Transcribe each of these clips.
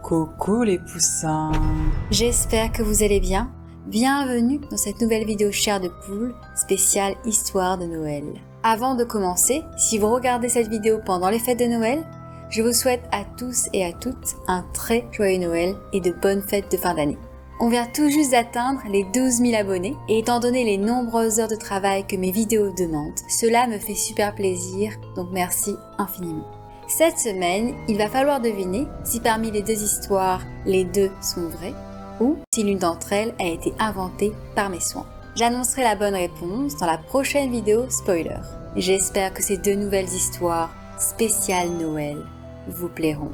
Coucou les poussins. J'espère que vous allez bien. Bienvenue dans cette nouvelle vidéo chair de poule spéciale histoire de Noël. Avant de commencer, si vous regardez cette vidéo pendant les fêtes de Noël, je vous souhaite à tous et à toutes un très joyeux Noël et de bonnes fêtes de fin d'année. On vient tout juste d'atteindre les 12 000 abonnés et étant donné les nombreuses heures de travail que mes vidéos demandent, cela me fait super plaisir, donc merci infiniment. Cette semaine, il va falloir deviner si parmi les deux histoires, les deux sont vraies ou si l'une d'entre elles a été inventée par mes soins. J'annoncerai la bonne réponse dans la prochaine vidéo spoiler. J'espère que ces deux nouvelles histoires spéciales Noël vous plairont.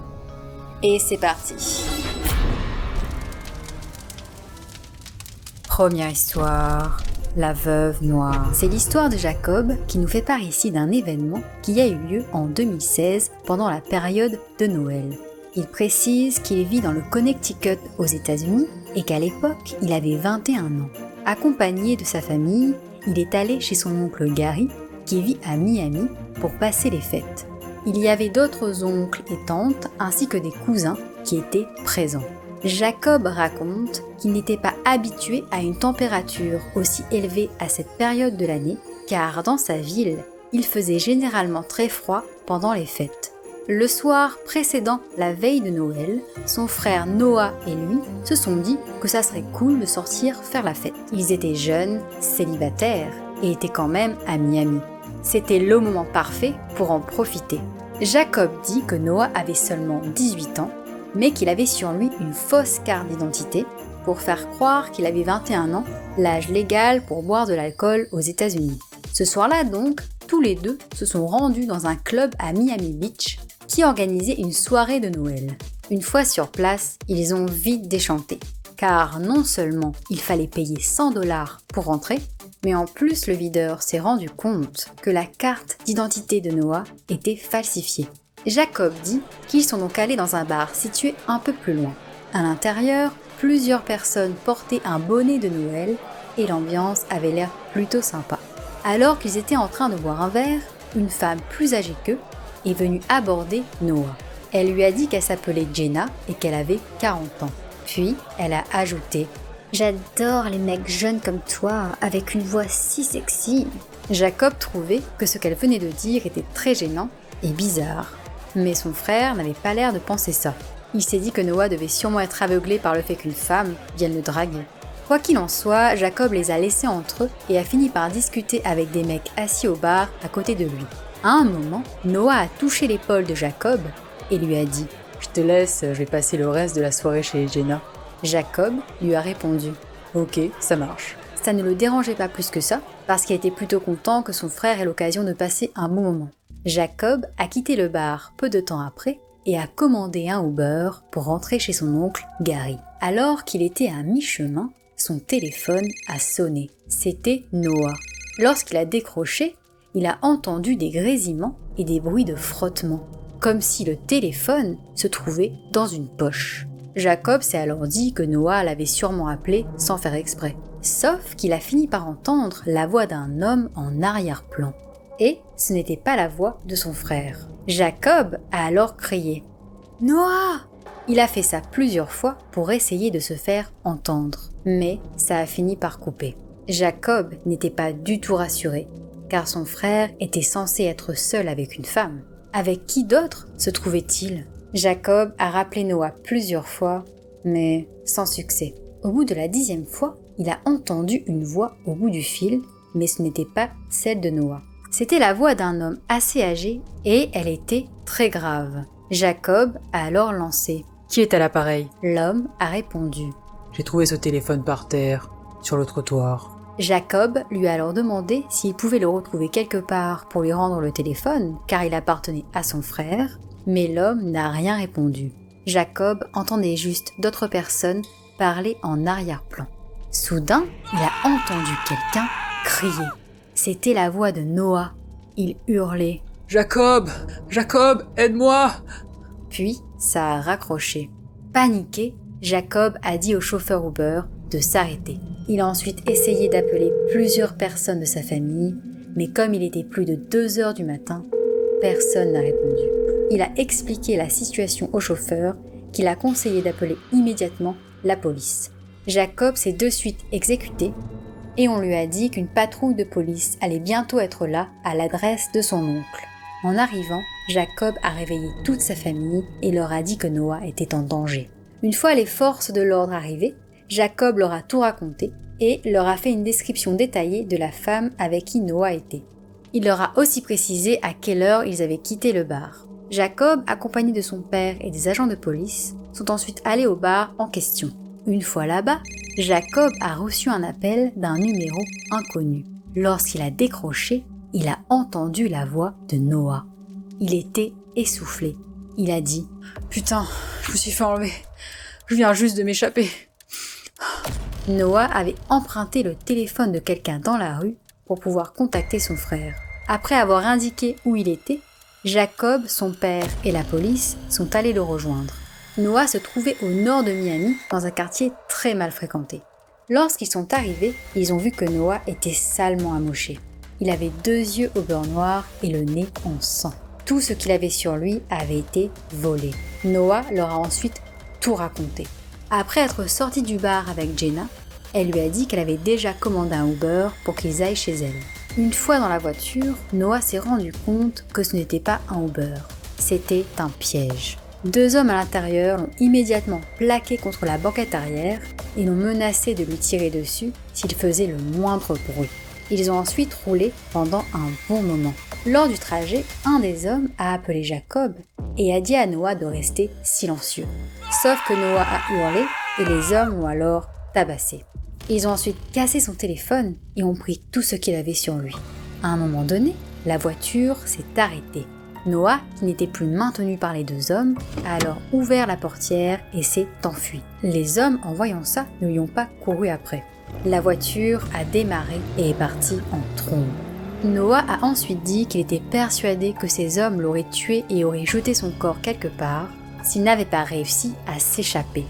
Et c'est parti! Première histoire, la veuve noire. C'est l'histoire de Jacob qui nous fait part ici d'un événement qui a eu lieu en 2016 pendant la période de Noël. Il précise qu'il vit dans le Connecticut aux États-Unis et qu'à l'époque, il avait 21 ans. Accompagné de sa famille, il est allé chez son oncle Gary qui vit à Miami pour passer les fêtes. Il y avait d'autres oncles et tantes ainsi que des cousins qui étaient présents. Jacob raconte qu'il n'était pas habitué à une température aussi élevée à cette période de l'année, car dans sa ville, il faisait généralement très froid pendant les fêtes. Le soir précédant la veille de Noël, son frère Noah et lui se sont dit que ça serait cool de sortir faire la fête. Ils étaient jeunes, célibataires et étaient quand même à Miami. C'était le moment parfait pour en profiter. Jacob dit que Noah avait seulement 18 ans, mais qu'il avait sur lui une fausse carte d'identité pour faire croire qu'il avait 21 ans, l'âge légal pour boire de l'alcool aux États-Unis. Ce soir-là donc, tous les deux se sont rendus dans un club à Miami Beach qui organisait une soirée de Noël. Une fois sur place, ils ont vite déchanté, car non seulement il fallait payer 100 $ pour rentrer, mais en plus le videur s'est rendu compte que la carte d'identité de Noah était falsifiée. Jacob dit qu'ils sont donc allés dans un bar situé un peu plus loin. À l'intérieur, plusieurs personnes portaient un bonnet de Noël et l'ambiance avait l'air plutôt sympa. Alors qu'ils étaient en train de boire un verre, une femme plus âgée qu'eux est venue aborder Noah. Elle lui a dit qu'elle s'appelait Jenna et qu'elle avait 40 ans. Puis, elle a ajouté « J'adore les mecs jeunes comme toi, avec une voix si sexy ». Jacob trouvait que ce qu'elle venait de dire était très gênant et bizarre. Mais son frère n'avait pas l'air de penser ça. Il s'est dit que Noah devait sûrement être aveuglé par le fait qu'une femme vienne le draguer. Quoi qu'il en soit, Jacob les a laissés entre eux et a fini par discuter avec des mecs assis au bar à côté de lui. À un moment, Noah a touché l'épaule de Jacob et lui a dit « Je te laisse, je vais passer le reste de la soirée chez Jenna ». Jacob lui a répondu « Ok, ça marche ». Ça ne le dérangeait pas plus que ça, parce qu'il était plutôt content que son frère ait l'occasion de passer un bon moment. Jacob a quitté le bar peu de temps après et a commandé un Uber pour rentrer chez son oncle Gary. Alors qu'il était à mi-chemin, son téléphone a sonné. C'était Noah. Lorsqu'il a décroché, il a entendu des grésillements et des bruits de frottement, comme si le téléphone se trouvait dans une poche. Jacob s'est alors dit que Noah l'avait sûrement appelé sans faire exprès. Sauf qu'il a fini par entendre la voix d'un homme en arrière-plan. Et ce n'était pas la voix de son frère. Jacob a alors crié « Noah !» Il a fait ça plusieurs fois pour essayer de se faire entendre, mais ça a fini par couper. Jacob n'était pas du tout rassuré, car son frère était censé être seul avec une femme. Avec qui d'autre se trouvait-il ? Jacob a rappelé Noah plusieurs fois, mais sans succès. Au bout de la 10e fois, il a entendu une voix au bout du fil, mais ce n'était pas celle de Noah. C'était la voix d'un homme assez âgé et elle était très grave. Jacob a alors lancé « Qui est à l'appareil ?» L'homme a répondu « J'ai trouvé ce téléphone par terre, sur le trottoir. » Jacob lui a alors demandé s'il pouvait le retrouver quelque part pour lui rendre le téléphone, car il appartenait à son frère, mais l'homme n'a rien répondu. Jacob entendait juste d'autres personnes parler en arrière-plan. Soudain, il a entendu quelqu'un crier. C'était la voix de Noah. Il hurlait « Jacob! Jacob, aide-moi !» Puis, ça a raccroché. Paniqué, Jacob a dit au chauffeur Uber de s'arrêter. Il a ensuite essayé d'appeler plusieurs personnes de sa famille, mais comme il était plus de 2 heures du matin, personne n'a répondu. Il a expliqué la situation au chauffeur qu'il a conseillé d'appeler immédiatement la police. Jacob s'est de suite exécuté et on lui a dit qu'une patrouille de police allait bientôt être là à l'adresse de son oncle. En arrivant, Jacob a réveillé toute sa famille et leur a dit que Noah était en danger. Une fois les forces de l'ordre arrivées, Jacob leur a tout raconté et leur a fait une description détaillée de la femme avec qui Noah était. Il leur a aussi précisé à quelle heure ils avaient quitté le bar. Jacob, accompagné de son père et des agents de police, sont ensuite allés au bar en question. Une fois là-bas, Jacob a reçu un appel d'un numéro inconnu. Lorsqu'il a décroché, il a entendu la voix de Noah. Il était essoufflé. Il a dit « Putain, je me suis fait enlever. Je viens juste de m'échapper. » Noah avait emprunté le téléphone de quelqu'un dans la rue pour pouvoir contacter son frère. Après avoir indiqué où il était, Jacob, son père et la police sont allés le rejoindre. Noah se trouvait au nord de Miami, dans un quartier très mal fréquenté. Lorsqu'ils sont arrivés, ils ont vu que Noah était salement amoché. Il avait 2 yeux au beurre noir et le nez en sang. Tout ce qu'il avait sur lui avait été volé. Noah leur a ensuite tout raconté. Après être sorti du bar avec Jenna, elle lui a dit qu'elle avait déjà commandé un Uber pour qu'ils aillent chez elle. Une fois dans la voiture, Noah s'est rendu compte que ce n'était pas un Uber, c'était un piège. 2 hommes à l'intérieur l'ont immédiatement plaqué contre la banquette arrière et l'ont menacé de lui tirer dessus s'il faisait le moindre bruit. Ils ont ensuite roulé pendant un bon moment. Lors du trajet, un des hommes a appelé Jacob et a dit à Noah de rester silencieux. Sauf que Noah a hurlé et les hommes l'ont alors tabassé. Ils ont ensuite cassé son téléphone et ont pris tout ce qu'il avait sur lui. À un moment donné, la voiture s'est arrêtée. Noah, qui n'était plus maintenu par les 2 hommes, a alors ouvert la portière et s'est enfui. Les hommes, en voyant ça, ne lui ont pas couru après. La voiture a démarré et est partie en trombe. Noah a ensuite dit qu'il était persuadé que ces hommes l'auraient tué et auraient jeté son corps quelque part s'il n'avait pas réussi à s'échapper.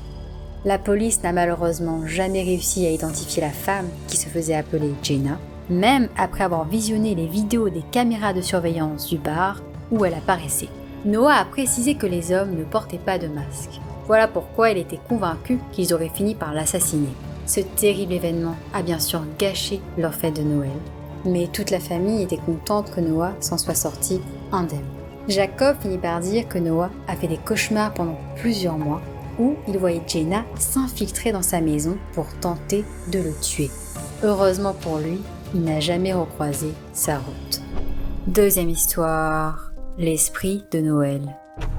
La police n'a malheureusement jamais réussi à identifier la femme qui se faisait appeler Jenna, même après avoir visionné les vidéos des caméras de surveillance du bar où elle apparaissait. Noah a précisé que les hommes ne portaient pas de masque. Voilà pourquoi il était convaincu qu'ils auraient fini par l'assassiner. Ce terrible événement a bien sûr gâché leur fête de Noël. Mais toute la famille était contente que Noah s'en soit sorti indemne. Jacob finit par dire que Noah a fait des cauchemars pendant plusieurs mois où il voyait Jenna s'infiltrer dans sa maison pour tenter de le tuer. Heureusement pour lui, il n'a jamais recroisé sa route. Deuxième histoire, l'esprit de Noël.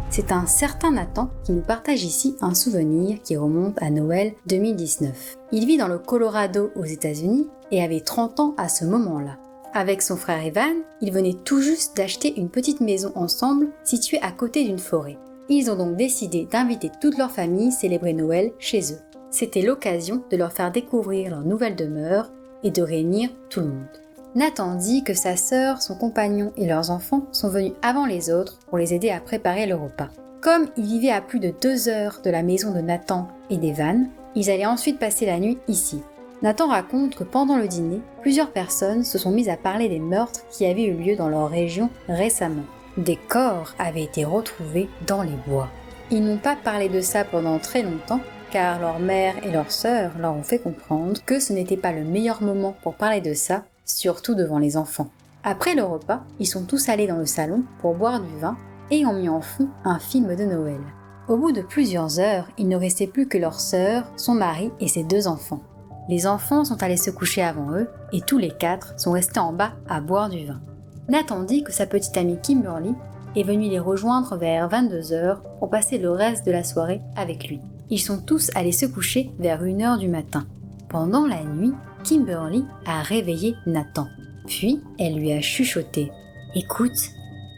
C'est un certain Nathan qui nous partage ici un souvenir qui remonte à Noël 2019. Il vit dans le Colorado aux États-Unis et avait 30 ans à ce moment-là. Avec son frère Evan, ils venaient tout juste d'acheter une petite maison ensemble située à côté d'une forêt. Ils ont donc décidé d'inviter toute leur famille célébrer Noël chez eux. C'était l'occasion de leur faire découvrir leur nouvelle demeure et de réunir tout le monde. Nathan dit que sa sœur, son compagnon et leurs enfants sont venus avant les autres pour les aider à préparer le repas. Comme ils vivaient à plus de 2 heures de la maison de Nathan et d'Evan, ils allaient ensuite passer la nuit ici. Nathan raconte que pendant le dîner, plusieurs personnes se sont mises à parler des meurtres qui avaient eu lieu dans leur région récemment. Des corps avaient été retrouvés dans les bois. Ils n'ont pas parlé de ça pendant très longtemps, car leur mère et leur sœur leur ont fait comprendre que ce n'était pas le meilleur moment pour parler de ça, surtout devant les enfants. Après le repas, ils sont tous allés dans le salon pour boire du vin et ont mis en fond un film de Noël. Au bout de plusieurs heures, il ne restait plus que leur sœur, son mari et ses 2 enfants. Les enfants sont allés se coucher avant eux et tous les 4 sont restés en bas à boire du vin. Nathan dit que sa petite amie Kimberly est venue les rejoindre vers 22h pour passer le reste de la soirée avec lui. Ils sont tous allés se coucher vers 1h du matin. Pendant la nuit, Kimberly a réveillé Nathan. Puis, elle lui a chuchoté « Écoute,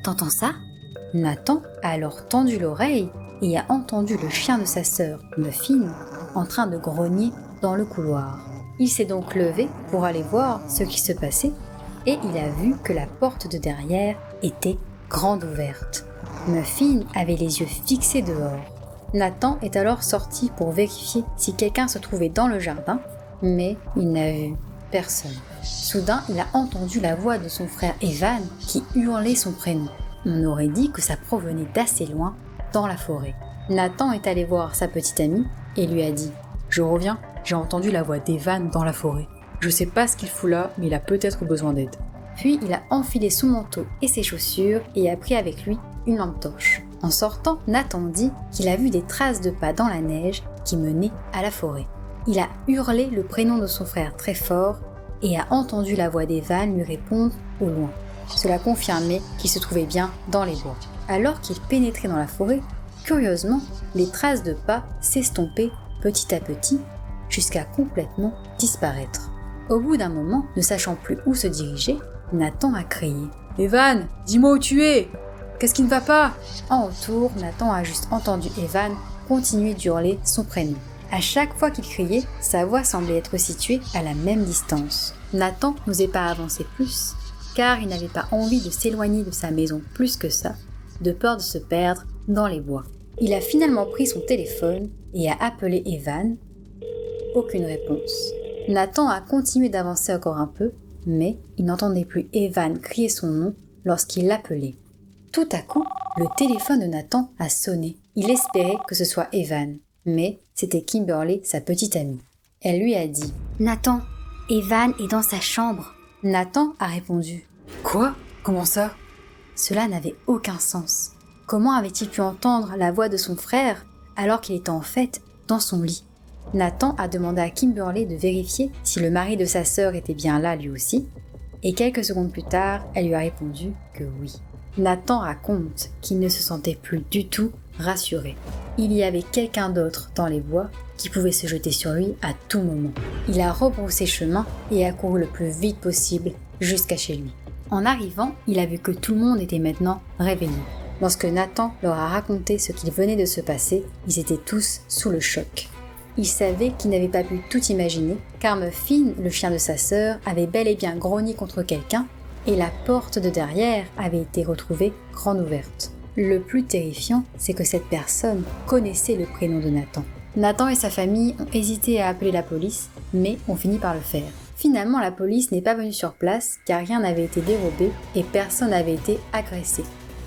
t'entends ça ?» Nathan a alors tendu l'oreille et a entendu le chien de sa sœur, Muffin, en train de grogner dans le couloir. Il s'est donc levé pour aller voir ce qui se passait et il a vu que la porte de derrière était grande ouverte. Muffin avait les yeux fixés dehors. Nathan est alors sorti pour vérifier si quelqu'un se trouvait dans le jardin, mais il n'a vu personne. Soudain, il a entendu la voix de son frère Evan qui hurlait son prénom. On aurait dit que ça provenait d'assez loin, dans la forêt. Nathan est allé voir sa petite amie et lui a dit « Je reviens, j'ai entendu la voix d'Evan dans la forêt. Je sais pas ce qu'il fout là, mais il a peut-être besoin d'aide. » Puis il a enfilé son manteau et ses chaussures et a pris avec lui une lampe torche. En sortant, Nathan dit qu'il a vu des traces de pas dans la neige qui menaient à la forêt. Il a hurlé le prénom de son frère très fort et a entendu la voix d'Evan lui répondre au loin. Cela confirmait qu'il se trouvait bien dans les bois. Alors qu'il pénétrait dans la forêt, curieusement, les traces de pas s'estompaient petit à petit jusqu'à complètement disparaître. Au bout d'un moment, ne sachant plus où se diriger, Nathan a crié « Evan, dis-moi où tu es! Qu'est-ce qui ne va pas ?» En retour, Nathan a juste entendu Evan continuer d'hurler son prénom. À chaque fois qu'il criait, sa voix semblait être située à la même distance. Nathan n'osait pas avancer plus, car il n'avait pas envie de s'éloigner de sa maison plus que ça, de peur de se perdre dans les bois. Il a finalement pris son téléphone et a appelé Evan. Aucune réponse. Nathan a continué d'avancer encore un peu, mais il n'entendait plus Evan crier son nom lorsqu'il l'appelait. Tout à coup, le téléphone de Nathan a sonné. Il espérait que ce soit Evan, mais c'était Kimberly, sa petite amie. Elle lui a dit « Nathan, Evan est dans sa chambre. » Nathan a répondu « Quoi ? Comment ça ?» Cela n'avait aucun sens. Comment avait-il pu entendre la voix de son frère alors qu'il était en fait dans son lit ? Nathan a demandé à Kimberly de vérifier si le mari de sa sœur était bien là lui aussi, et quelques secondes plus tard, elle lui a répondu que oui. Nathan raconte qu'il ne se sentait plus du tout rassuré. Il y avait quelqu'un d'autre dans les bois qui pouvait se jeter sur lui à tout moment. Il a rebroussé chemin et a couru le plus vite possible jusqu'à chez lui. En arrivant, il a vu que tout le monde était maintenant réveillé. Lorsque Nathan leur a raconté ce qu'il venait de se passer, ils étaient tous sous le choc. Il savait qu'il n'avait pas pu tout imaginer, car Muffin, le chien de sa sœur, avait bel et bien grogné contre quelqu'un, et la porte de derrière avait été retrouvée grande ouverte. Le plus terrifiant, c'est que cette personne connaissait le prénom de Nathan. Nathan et sa famille ont hésité à appeler la police, mais ont fini par le faire. Finalement, la police n'est pas venue sur place, car rien n'avait été dérobé et personne n'avait été agressé.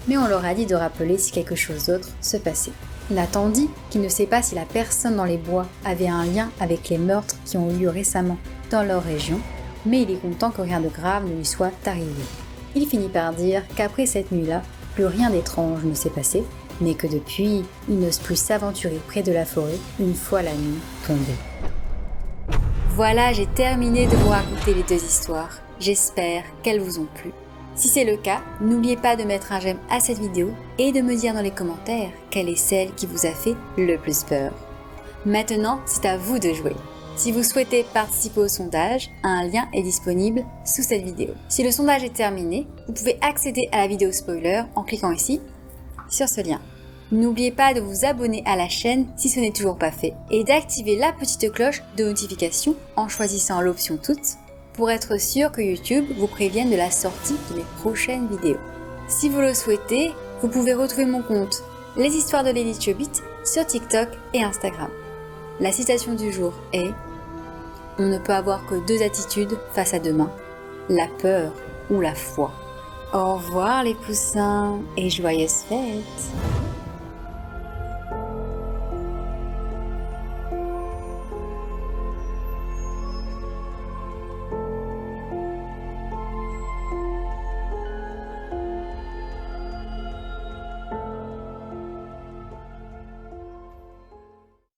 Mais on leur a dit de rappeler si quelque chose d'autre se passait. Nathan dit qu'il ne sait pas si la personne dans les bois avait un lien avec les meurtres qui ont eu lieu récemment dans leur région, mais il est content que rien de grave ne lui soit arrivé. Il finit par dire qu'après cette nuit-là, plus rien d'étrange ne s'est passé, mais que depuis, il n'ose plus s'aventurer près de la forêt une fois la nuit tombée. Voilà, j'ai terminé de vous raconter les deux histoires. J'espère qu'elles vous ont plu. Si c'est le cas, n'oubliez pas de mettre un j'aime à cette vidéo et de me dire dans les commentaires quelle est celle qui vous a fait le plus peur. Maintenant, c'est à vous de jouer. Si vous souhaitez participer au sondage, un lien est disponible sous cette vidéo. Si le sondage est terminé, vous pouvez accéder à la vidéo spoiler en cliquant ici, sur ce lien. N'oubliez pas de vous abonner à la chaîne si ce n'est toujours pas fait et d'activer la petite cloche de notification en choisissant l'option toutes pour être sûr que YouTube vous prévienne de la sortie de mes prochaines vidéos. Si vous le souhaitez, vous pouvez retrouver mon compte Les Histoires de Lady Chobit sur TikTok et Instagram. La citation du jour est « On ne peut avoir que deux attitudes face à demain, la peur ou la foi. » Au revoir les poussins et joyeuses fêtes!